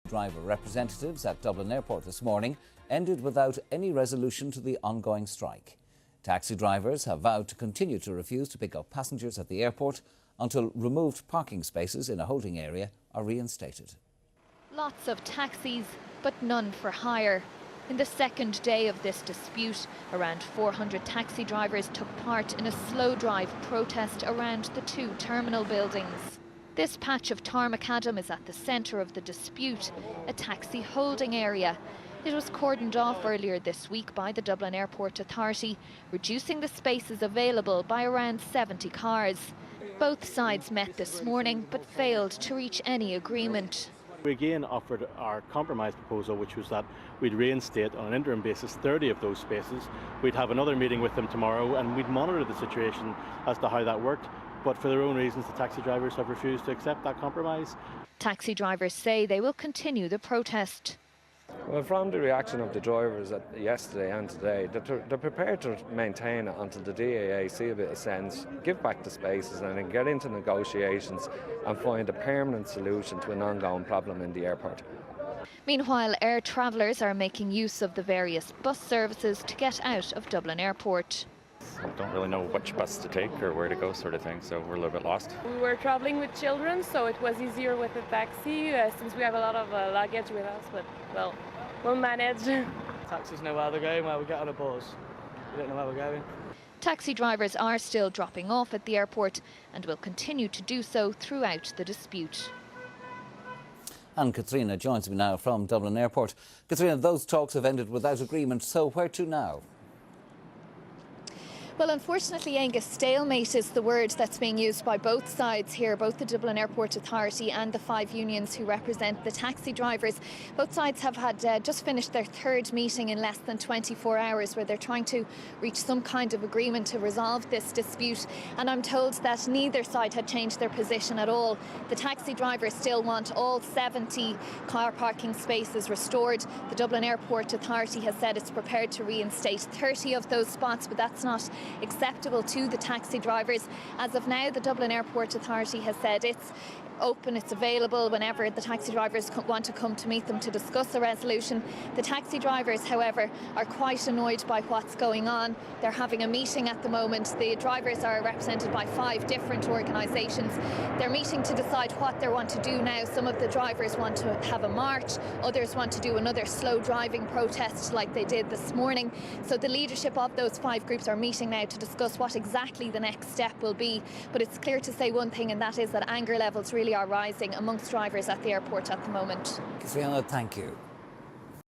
Driver representatives at Dublin Airport this morning ended without any resolution to the ongoing strike. Taxi drivers have vowed to continue to refuse to pick up passengers at the airport until removed parking spaces in a holding area are reinstated. Lots of taxis, but none for hire. In the second day of this dispute, around 400 taxi drivers took part in a slow drive protest around the two terminal buildings. This patch of Tarmacadam is at the centre of the dispute, a taxi holding area. It was cordoned off earlier this week by the Dublin Airport Authority, reducing the spaces available by around 70 cars. Both sides met this morning but failed to reach any agreement. We again offered our compromise proposal, which was that we'd reinstate on an interim basis 30 of those spaces. We'd have another meeting with them tomorrow and we'd monitor the situation as to how that worked. But for their own reasons, the taxi drivers have refused to accept that compromise. Taxi drivers say they will continue the protest. Well, from the reaction of the drivers yesterday and today, they're prepared to maintain it until the DAA see a bit of sense, give back the spaces and then get into negotiations and find a permanent solution to an ongoing problem in the airport. Meanwhile, air travellers are making use of the various bus services to get out of Dublin Airport. We don't really know which bus to take or where to go, sort of thing, so we're a little bit lost. We were travelling with children, so it was easier with a taxi since we have a lot of luggage with us, but well, we'll manage. Taxis know where they're going, where we get on a bus. We don't know where we're going. Taxi drivers are still dropping off at the airport and will continue to do so throughout the dispute. And Katrina joins me now from Dublin Airport. Katrina, those talks have ended without agreement, so where to now? Well, unfortunately, Angus, stalemate is the word that's being used by both sides here, both the Dublin Airport Authority and the 5 unions who represent the taxi drivers. Both sides have had just finished their third meeting in less than 24 hours where they're trying to reach some kind of agreement to resolve this dispute. And I'm told that neither side had changed their position at all. The taxi drivers still want all 70 car parking spaces restored. The Dublin Airport Authority has said it's prepared to reinstate 30 of those spots, but that's not acceptable to the taxi drivers. As of now, the Dublin Airport Authority has said it's open, it's available whenever the taxi drivers want to come to meet them to discuss a resolution. The taxi drivers, however, are quite annoyed by what's going on. They're having a meeting at the moment. The drivers are represented by 5 different organisations. They're meeting to decide what they want to do now. Some of the drivers want to have a march, others want to do another slow driving protest like they did this morning. So the leadership of those 5 groups are meeting now to discuss what exactly the next step will be. But it's clear to say one thing, and that is that anger levels really are rising amongst drivers at the airport at the moment. Katrina, thank you.